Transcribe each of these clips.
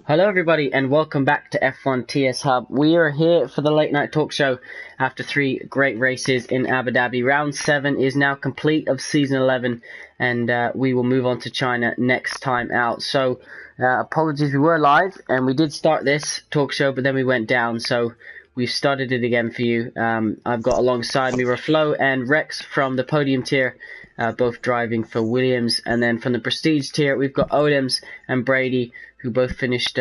Hello, everybody, and welcome back to F1 TS Hub. We are here for the late night talk show after 3 great races in Abu Dhabi. Round 7 is now complete of season 11, and we will move on to China next time out. So, apologies, we were live, and we did start this talk show, but then we went down, so we've started it again for you. I've got alongside me Raflo and Rex from the podium tier, both driving for Williams, and then from the prestige tier, we've got Odems and Brady, who both finished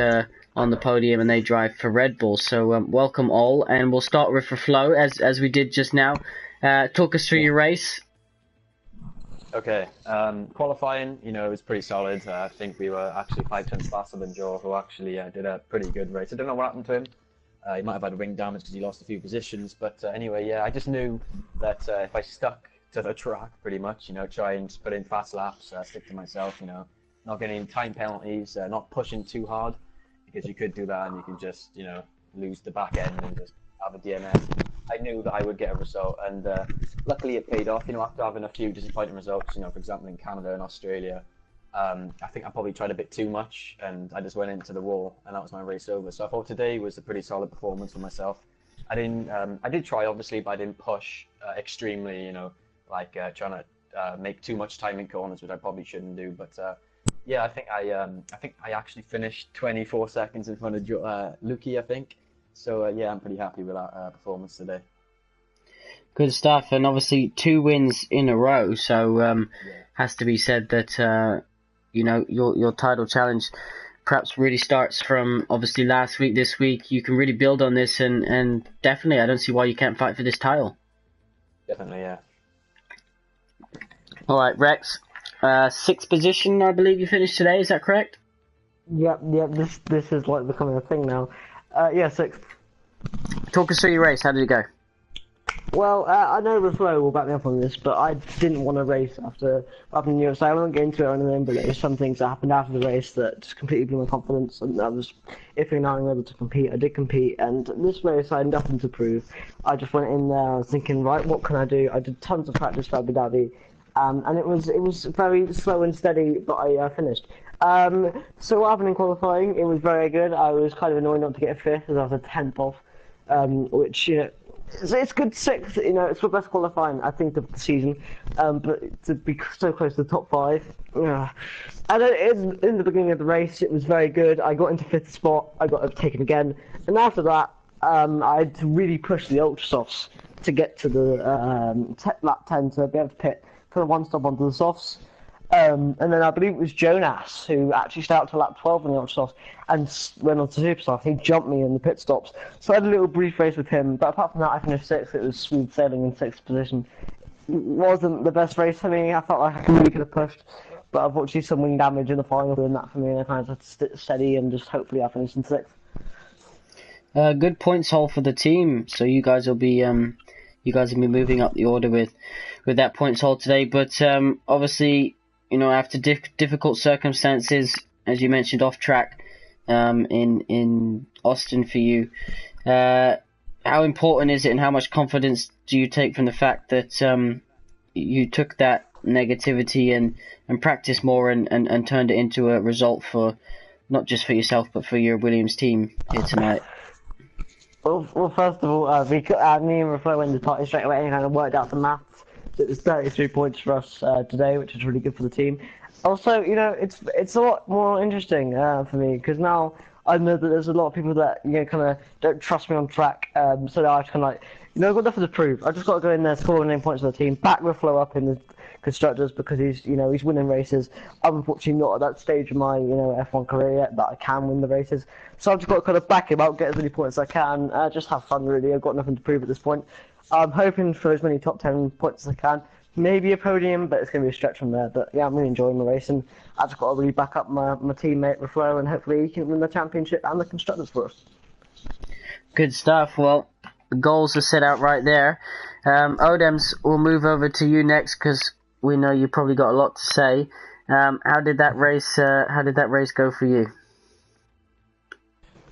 on the podium, and they drive for Red Bull. So welcome all, and we'll start with Flo as we did just now. Talk us through your race. Okay, qualifying, it was pretty solid. I think we were actually 5 tenths faster than Joe, who actually did a pretty good race. I don't know what happened to him. He might have had a wing damage because he lost a few positions. But anyway, yeah, I just knew that if I stuck to the track pretty much, try and put in fast laps, stick to myself, not getting time penalties, not pushing too hard, because you could do that and you can just, lose the back end and just have a DNF. I knew that I would get a result, and luckily it paid off, after having a few disappointing results, for example, in Canada and Australia. I think I probably tried a bit too much, and I just went into the wall, and that was my race over. So I thought today was a pretty solid performance for myself. I did try, obviously, but I didn't push extremely, trying to make too much time in corners, which I probably shouldn't do, but yeah, I think I actually finished 24 seconds in front of Luki, I think. So yeah, I'm pretty happy with that performance today. Good stuff, and obviously 2 wins in a row. So has to be said that your title challenge perhaps really starts from obviously last week. This week you can really build on this, and definitely I don't see why you can't fight for this title. Definitely, yeah. All right, Rex. 6th position, I believe you finished today. Is that correct? Yep. This is like becoming a thing now. Yeah, 6th. Talk us through your race. How did it go? Well, I know Reflo will back me up on this, but I didn't want to race after New York, so I won't get into it or anything. But there were some things that happened after the race that just completely blew my confidence, and I was iffy not being able to compete. I did compete, and this race I had nothing to prove. I just went in there, I was thinking, right, what can I do? I did tons of practice for Abu Dhabi. And it was very slow and steady, but I finished. So what happened in qualifying? It was very good. I was kind of annoyed not to get 5th, as I was a 10th off, which it's good 6th. It's the best qualifying I think of the season. But to be so close to the top 5, yeah. And in the beginning of the race, it was very good. I got into 5th spot. I got overtaken again, and after that, I had to really push the ultra softs to get to the lap 10 to be able to pit for the 1 stop onto the softs. And then I believe it was Jonas who actually started to lap 12 on the ultra softs and went on to super softs. He jumped me in the pit stops. So I had a little brief race with him, but apart from that I finished 6th. It was smooth sailing in 6th position. It wasn't the best race for me. I felt like I really could have pushed, but unfortunately some wing damage in the final doing that for me, and I kind of had to sit steady and just hopefully I finished in 6th. Good points haul for the team. So you guys will be moving up the order with that points haul today. But obviously, after difficult circumstances, as you mentioned, off track in Austin for you, how important is it, and how much confidence do you take from the fact that you took that negativity and practiced more and turned it into a result for not just for yourself but for your Williams team here tonight? Well, first of all, me and Reflo went to the party straight away and kind of worked out the maths. It was 33 points for us today, which is really good for the team. Also, it's a lot more interesting for me, because now I know that there's a lot of people that kind of don't trust me on track. So now I just kind of I've got nothing to prove. I just got to go in there, score 9 points for the team, back Reflo up in the constructors, because he's winning races. I'm unfortunately not at that stage of my F1 career yet that I can win the races. So I've just got to kind of back him out, get as many points as I can, just have fun really. I've got nothing to prove at this point. I'm hoping for as many top 10 points as I can. Maybe a podium, but it's going to be a stretch from there. But yeah, I'm really enjoying the race, and I've just got to really back up my teammate Reflo, and hopefully he can win the championship and the constructors for us. Good stuff. Well, the goals are set out right there. Odems, we'll move over to you next, because we know you probably got a lot to say. How did that race go for you?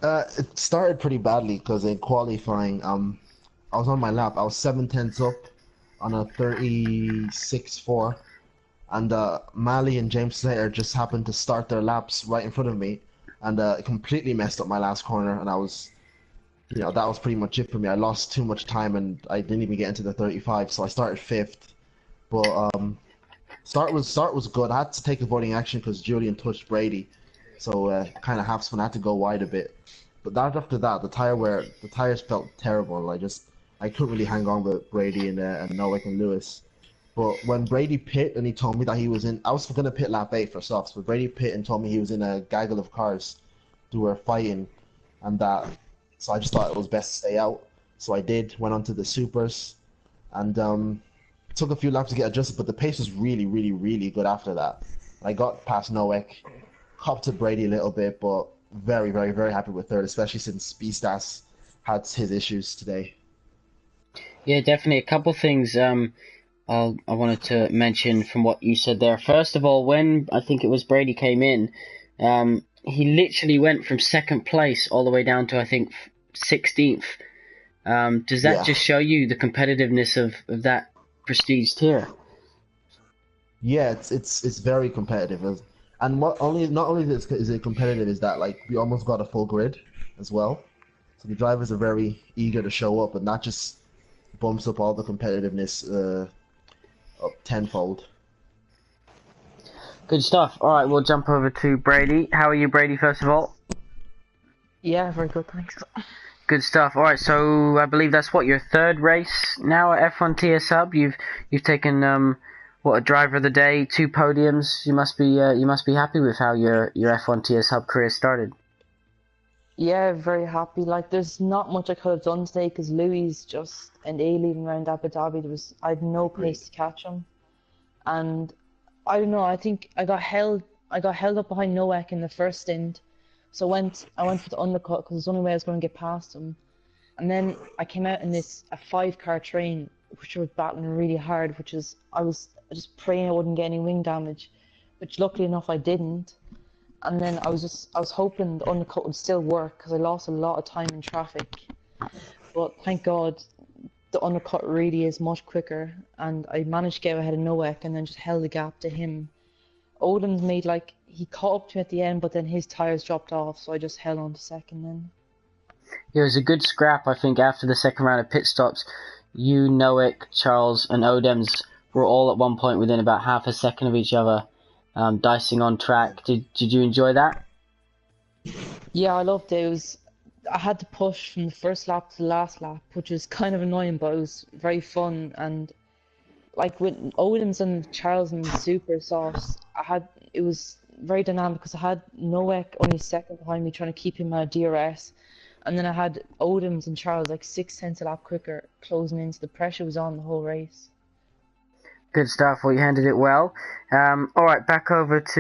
It started pretty badly because in qualifying, I was on my lap. I was 7 tenths up on a 36.4, and Mali and James Slater just happened to start their laps right in front of me, and it completely messed up my last corner, and that was pretty much it for me. I lost too much time, and I didn't even get into the 35, so I started fifth. But start was good. I had to take avoiding action because Julian touched Brady, so kind of half spun. I had to go wide a bit. But after that, the tires felt terrible. I couldn't really hang on with Brady and Nowick and Lewis. But when Brady pit and he told me that he was in, I was gonna pit lap 8 for softs, but Brady pit and told me he was in a gaggle of cars who were fighting, and that. So I just thought it was best to stay out. So I did. Went on to the supers, and took a few laps to get adjusted. But the pace was really, really, really good after that. I got past Nowick, copped to Brady a little bit, but very, very, very happy with third, especially since Beastas had his issues today. Yeah, definitely. A couple things I wanted to mention from what you said there. First of all, when I think it was Brady came in, he literally went from second place all the way down to, I think, 16th. Does that just show you the competitiveness of that prestige tier? Yeah, it's very competitive, and not only is it competitive, is that like we almost got a full grid as well. So the drivers are very eager to show up, and that just bumps up all the competitiveness up tenfold. Good stuff. All right, we'll jump over to Brady. How are you, Brady, first of all? Yeah, very good, thanks. Good stuff. All right, so I believe that's what, your third race now at F1 TS Hub. You've taken a driver of the day, 2 podiums. You must be happy with how your F1 TS Hub career started. Yeah, very happy. Like, there's not much I could have done today because Louis just an alien around Abu Dhabi. I had no pace to catch him, and I don't know. I think I got held up behind Nowick in the first stint, so I went for the undercut because it's the only way I was going to get past him. And then I came out in a 5-car train, which was battling really hard. I was just praying I wouldn't get any wing damage, which luckily enough I didn't. And then I was hoping the undercut would still work because I lost a lot of time in traffic. But thank God the undercut really is much quicker, and I managed to get ahead of Nowick and then just held the gap to him. Odin's he caught up to me at the end, but then his tires dropped off, so I just held on to second then. It was a good scrap, I think, after the second round of pit stops. You, Nowick, Charles, and Odems were all at one point within about half a second of each other, dicing on track. Did you enjoy that? Yeah, I loved it. I had to push from the first lap to the last lap, which was kind of annoying, but it was very fun. And like with Odems and Charles and Super Sauce, it was very dynamic because I had Nowick only second behind me trying to keep him out of DRS, and then I had Odems and Charles like 6/10 a lap quicker closing in, so the pressure was on the whole race. Good stuff. Well, you handled it well. All right, back over to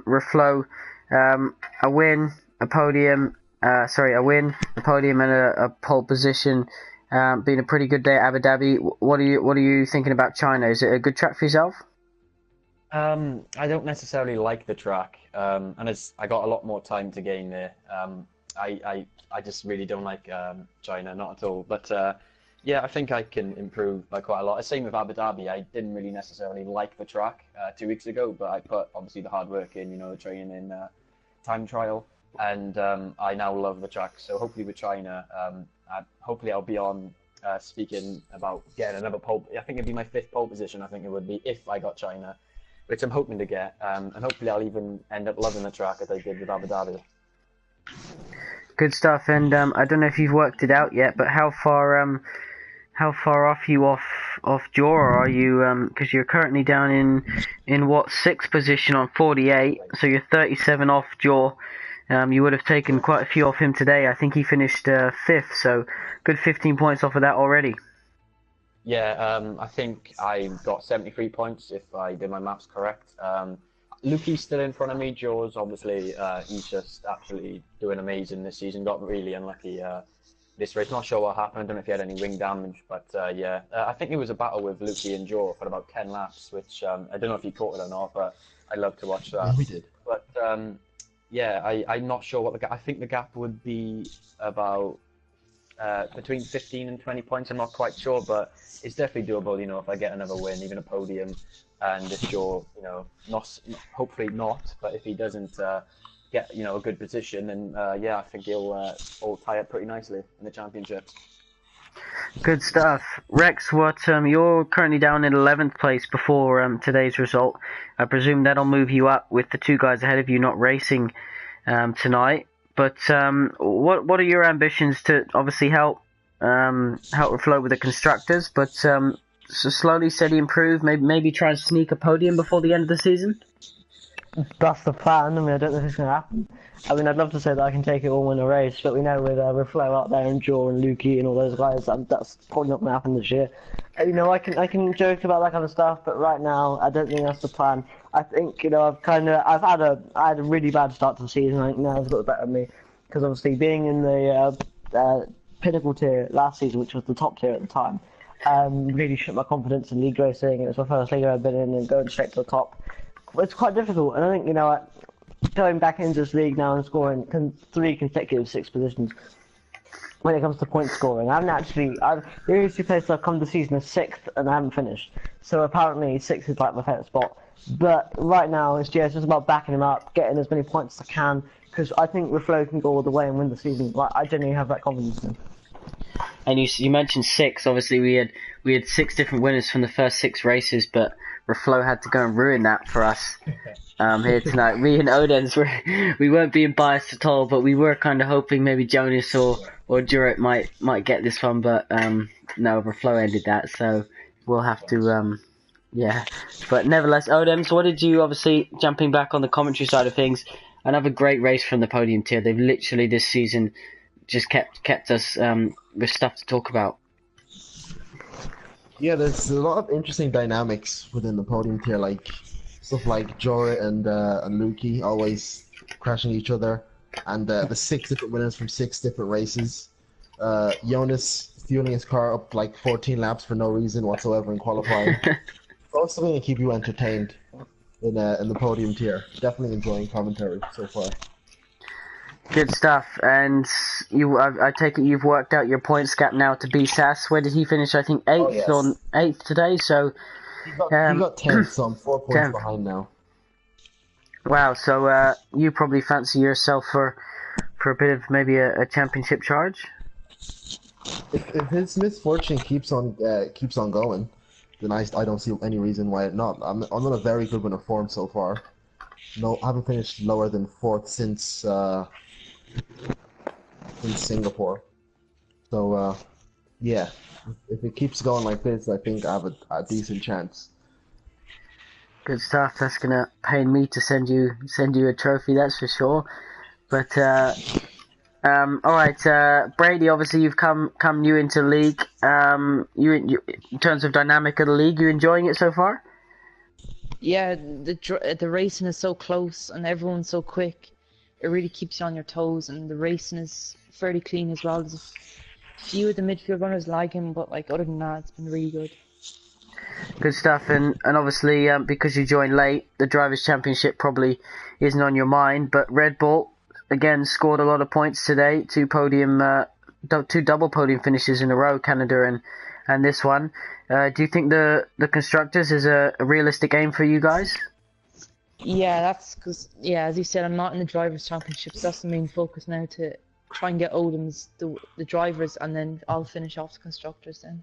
Reflow. A win, a podium, and a pole position. Been a pretty good day at Abu Dhabi. What are you thinking about China? Is it a good track for yourself? I don't necessarily like the track, and I got a lot more time to gain there. I just really don't like China, not at all. But yeah, I think I can improve by quite a lot. Same with Abu Dhabi. I didn't really necessarily like the track 2 weeks ago, but I put obviously the hard work in, the training in time trial, and I now love the track. So hopefully with China, hopefully I'll be on speaking about getting another pole. I think it'd be my 5th pole position. I think it would be if I got China, which I'm hoping to get, and hopefully I'll even end up loving the track as I did with Abu Dhabi. Good stuff. And I don't know if you've worked it out yet, but how far off you off Jaw are you? Because you're currently down in what, 6th position on 48, so you're 37 off Jaw. You would have taken quite a few off him today. I think he finished 5th, so good 15 points off of that already. Yeah, I think I got 73 points if I did my maths correct. Luki's still in front of me. Joe's obviously, he's just absolutely doing amazing this season. Got really unlucky this race. Not sure what happened. I don't know if he had any wing damage, but yeah. I think it was a battle with Luki and Joe for about 10 laps, which I don't know if he caught it or not, but I'd love to watch that. Yeah, we did. But yeah, I'm not sure what the gap. I think the gap would be about between 15 and 20 points. I'm not quite sure, but it's definitely doable. If I get another win, even a podium, and if Joe, hopefully not, but if he doesn't get a good position, and I think he'll all tie up pretty nicely in the championships. Good stuff. Rex, you're currently down in 11th place before today's result. I presume that'll move you up with the two guys ahead of you not racing tonight. But what are your ambitions to obviously help Reflow with the constructors, but so slowly, steady improve, maybe try and sneak a podium before the end of the season? That's the plan. I mean, I don't know if it's going to happen. I mean, I'd love to say that I can take it all in a race, but we know with Flo out there and Jaw and Lukey and all those guys, that's probably not going to happen this year. I can joke about that kind of stuff, but right now, I don't think that's the plan. I think I've had a really bad start to the season. I think now it's got the better of me, because obviously being in the pinnacle tier last season, which was the top tier at the time, really shook my confidence in league racing. It was my first league I've been in, and going straight to the top. It's quite difficult, and I think going back into this league now and scoring 3 consecutive 6th positions when it comes to point scoring. The only place I've come this season is 6th, and I haven't finished. So apparently 6th is like my favourite spot. But right now it's just about backing him up, getting as many points as I can, because I think Reflow can go all the way and win the season. Like, I genuinely have that confidence in him. And you mentioned 6. Obviously, we had 6 different winners from the first 6 races, but Reflow had to go and ruin that for us here tonight. Me and Oden's we weren't being biased at all, but we were kind of hoping maybe Jonas or Jurek might get this one, but no, Reflow ended that, so we'll have to But nevertheless, Odems, what did you, obviously jumping back on the commentary side of things, another great race from the podium tier. They've literally this season just kept us with stuff to talk about. Yeah, there's a lot of interesting dynamics within the podium tier, like stuff like Jorah and Lukey always crashing each other, and the 6 different winners from 6 different races. Jonas fueling his car up like 14 laps for no reason whatsoever in qualifying. Also something to keep you entertained in the podium tier. Definitely enjoying commentary so far. Good stuff. And I take it you've worked out your points gap now to BSAS. Where did he finish? I think 8th yes. on 8th today. So he got 10th, so I'm 4 points 10th. behind now. Wow. So you probably fancy yourself for a bit of maybe a championship charge. If his misfortune keeps on going, then I don't see any reason why not. I'm on a very good run of form so far. No, I haven't finished lower than 4th since Singapore. So yeah, if it keeps going like this, I think I have a decent chance. Good stuff. That's gonna pain me to send you a trophy, that's for sure. But all right, Brady. Obviously, you've come new into the league. You in terms of dynamic of the league, you enjoying it so far? Yeah, the racing is so close and everyone's so quick. It really keeps you on your toes, and the racing is fairly clean as well. There's a few of the midfield runners lagging, but like other than that, it's been really good. Good stuff, and obviously because you joined late, the Drivers' Championship probably isn't on your mind. But Red Bull again scored a lot of points today. 2 double podium finishes in a row, Canada and this one. Do you think the constructors is a realistic aim for you guys? Yeah, that's because as you said, I'm not in the Drivers' Championships. That's the main focus now, to try and get Odom's the drivers, and then I'll finish off the constructors then.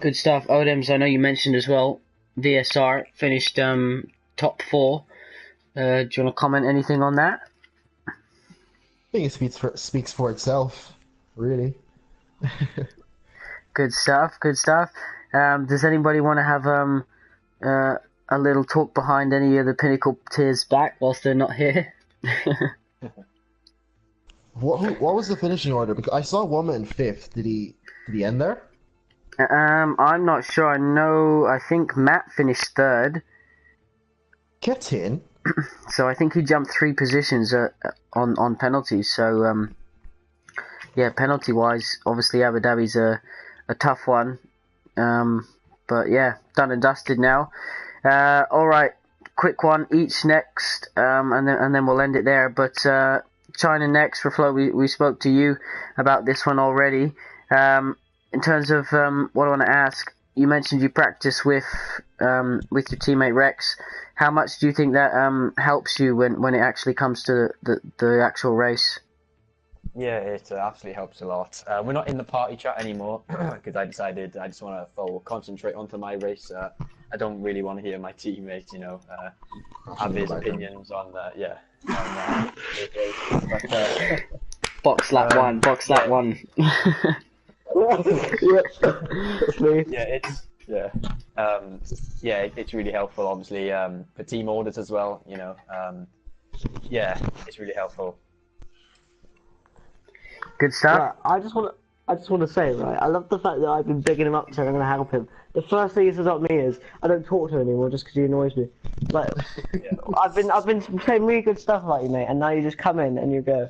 Good stuff. Odems, I know you mentioned as well, VSR finished top 4. Do you want to comment anything on that? I think it speaks for itself, really. Good stuff. Does anybody want to have a little talk behind any of the Pinnacle tiers back whilst they're not here? What was the finishing order? Because I saw Woma in 5th. Did he end there? I'm not sure. I think Matt finished 3rd. Kept in. So I think he jumped 3 positions on penalties. So penalty wise, obviously Abu Dhabi's a tough one. But yeah, done and dusted now. All right, quick one each next, and then we'll end it there. But China next for Flo. We spoke to you about this one already. In terms of what I want to ask, you mentioned you practice with your teammate Rex. How much do you think that helps you when it actually comes to the actual race? Yeah, it absolutely helps a lot. We're not in the party chat anymore because I decided I just want to full concentrate onto my race. I don't really want to hear my teammates, have his opinions on but, Box lap one, box lap one. It's really helpful, obviously, for team orders as well. It's really helpful. Good stuff. Right, I just want to say, right, I love the fact that I've been bigging him up, saying I'm going to help him. The first thing he says about me is I don't talk to him anymore just because he annoys me. Like, I've been saying really good stuff about you, mate, and now you just come in and you go,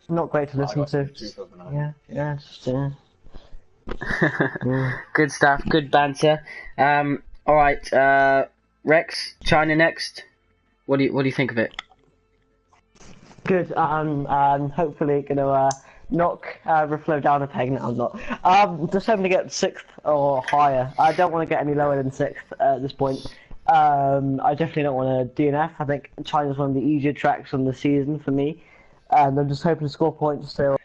not great to listen to. Good stuff. Good banter. All right, Rex, China next. What do you think of it? Good. Hopefully gonna knock Reflow down a peg. No, I'm not. Just hoping to get 6th or higher. I don't want to get any lower than 6th at this point. I definitely don't want to DNF. I think China's one of the easier tracks on the season for me, and I'm just hoping to score points to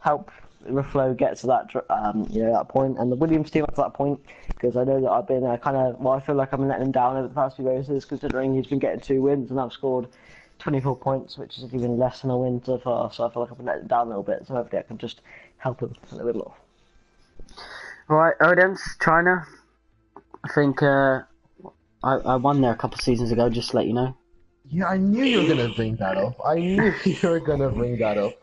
help Reflow get to that that point, and the Williams team up to that point, because I know that I've been I feel like I've been letting him down over the past few races, considering he's been getting 2 wins and I've scored 24 points, which is even less than a win so far, so I feel like I've been letting him down a little bit, so hopefully I can just help him a little bit more. Alright, Odems, China. I think I won there a couple of seasons ago, just to let you know. Yeah, I knew you were going to bring that up.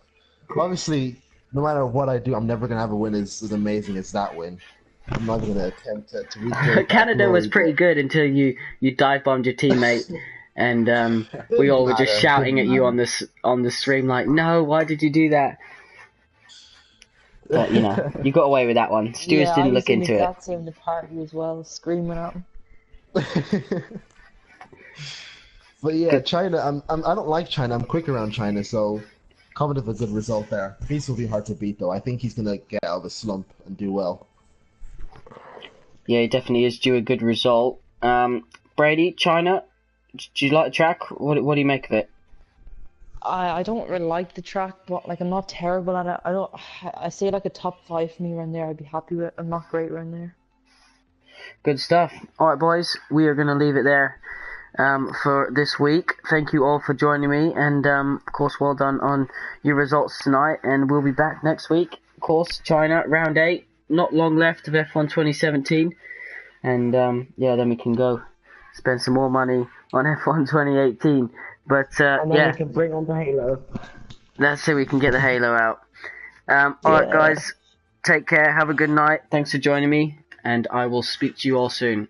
Obviously, no matter what I do, I'm never going to have a win as amazing as that win. I'm not going to attempt to recreate Canada was pretty good until you dive bombed your teammate. And we all were just shouting at you on the stream like, no, why did you do that? But you got away with that one. Stuart didn't look into it. I was in the party as well, screaming at him. But yeah, China. I don't like China. I'm quick around China, so confident of a good result there. Beast will be hard to beat, though. I think he's gonna get out of a slump and do well. Yeah, he definitely is due a good result. Brady, China. Do you like the track? What do you make of it? I don't really like the track, but I'm not terrible at it. I say a top 5 for me around there. I'd be happy with. I'm not great around there. Good stuff. All right, boys, we are gonna leave it there for this week. Thank you all for joining me, and of course, well done on your results tonight. And we'll be back next week. Of course, China round 8. Not long left of F1 2017, and then we can go spend some more money on F1 2018, but and then we can bring on the Halo. That's it, we can get the Halo out. Alright guys, take care, have a good night, thanks for joining me, and I will speak to you all soon.